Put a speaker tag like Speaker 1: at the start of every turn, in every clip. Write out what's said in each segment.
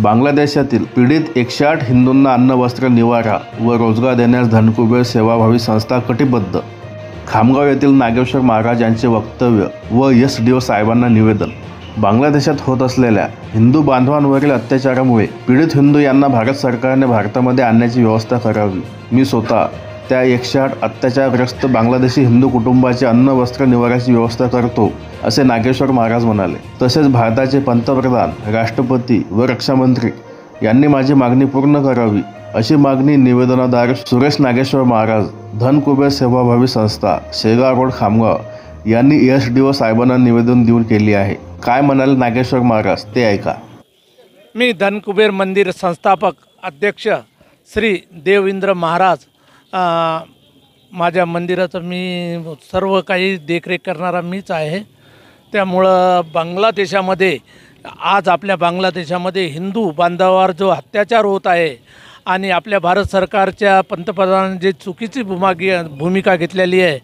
Speaker 1: बांगलादेशातील पीडित 108 हिंदूंना अन्न, वस्त्र, निवारा व रोजगार देण्यास धनकुबेर सेवाभावी संस्था कटिबद्ध. खामगाव येथील नागेश्वर महाराज यांचे वक्तव्य व एसडीओ साहेबांना निवेदन. बांगलादेशात होत असलेल्या हिंदू बांधवांवरील अत्याचारामुळे पीडित हिंदू यांना भारत सरकारने भारतामध्ये आणण्याची व्यवस्था करावी. मी स्वतः त्या 108 अत्याचारग्रस्त बांगलादेशी हिंदू कुटुंबाचे अन्न, वस्त्र, निवाऱ्याची व्यवस्था करतो, असे नागेश्वर महाराज म्हणाले. तसेच भारताचे पंतप्रधान, राष्ट्रपती व रक्षामंत्री यांनी माझी मागणी पूर्ण करावी, अशी मागणी निवेदनदार सुरेश नागेश्वर महाराज, धनकुबेर सेवाभावी संस्था, शेगाव रोड, खामगाव यांनी एसडीओ साहेबांना निवेदन देऊन केली आहे. काय म्हणाले नागेश्वर महाराज ते ऐका.
Speaker 2: मी धनकुबेर मंदिर संस्थापक अध्यक्ष श्री देवेंद्र महाराज, माझ्या मंदिराचं मी सर्व काही देखरेख करणारा मीच आहे. त्यामुळं बांगलादेशामध्ये आज आपल्या बांगलादेशामध्ये हिंदू बांधवांवर जो अत्याचार होत आहे आणि आपल्या भारत सरकारच्या पंतप्रधानांनी जे चुकीची भूमिका घेतलेली आहे,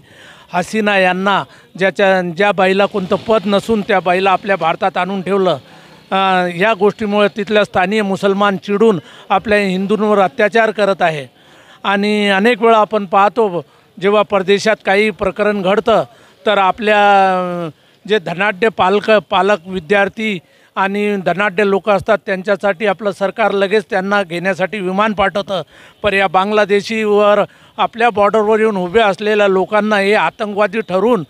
Speaker 2: हसीना यांना ज्या बाईला कोणतं पद नसून त्या बाईला आपल्या भारतात आणून ठेवलं, या गोष्टीमुळे तिथल्या स्थानीय मुसलमान चिडून आपल्या हिंदूंवर अत्याचार करत आहे. आणि अनेक वेळा आपण पाहतो जेव्हा परदेशात काही प्रकरण घडतं तर आपल्या जे धनाढ्य पालक विद्यार्थी आणि धनाढ्य लोक असतात त्यांच्यासाठी आपलं सरकार लगेच त्यांना घेण्यासाठी विमान पाठवतं. पण या बांगलादेशीवर आपल्या बॉर्डरवर येऊन उभे असलेल्या लोकांना हे आतंकवादी ठरवून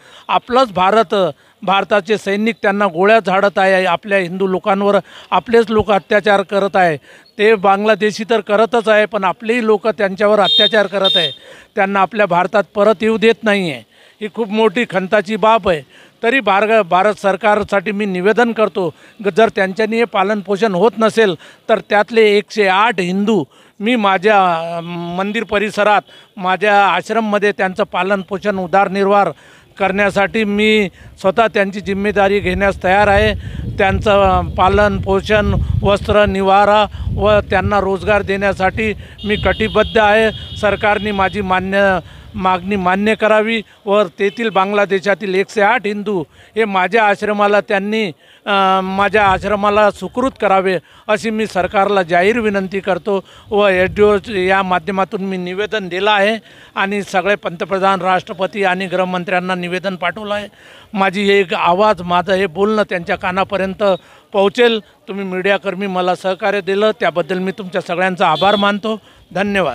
Speaker 2: भारताचे सैनिक त्यांना गोळ्या झाडत आहे. आपल्या हिंदू लोकांवर आपलेच लोक अत्याचार करत आहे. ते बांगलादेशी तर करतच आहे, पण आपलेही लोक त्यांच्यावर अत्याचार करत आहे. त्यांना आपल्या भारतात परत येऊ देत नाही आहे. ही खूप मोठी खंताची बाब आहे. तरी भारत सरकारसाठी मी निवेदन करतो, जर त्यांच्यानी हे पालनपोषण होत नसेल तर त्यातले 108 हिंदू मी माझ्या मंदिर परिसरात, माझ्या आश्रममध्ये त्यांचं पालनपोषण, उदरनिर्वाह करण्यासाठी मी स्वतः त्यांची जिम्मेदारी घेण्यास तयार आहे. त्यांचं पालन पोषण, वस्त्र, निवारा व त्यांना रोजगार देण्यासाठी मी कटिबद्ध आहे. सरकारने माझी मागणी मान्य करावी व तेथील बांगलादेशातील 108 हिंदू हे माझ्या आश्रमाला सुकृत करावे, अशी मी सरकारला जाहीर विनंती करतो व एसडीओ या माध्यमातून मी निवेदन दिलं आहे आणि सगळे पंतप्रधान, राष्ट्रपती आणि गृहमंत्र्यांना निवेदन पाठवलं आहे. माझी एक आवाज, माझं हे बोलणं त्यांच्या कानापर्यंत पोहोचेल. तुम्ही मीडियाकर्मी मला सहकार्य दिलं त्याबद्दल मी तुमच्या सगळ्यांचा आभार मानतो. धन्यवाद.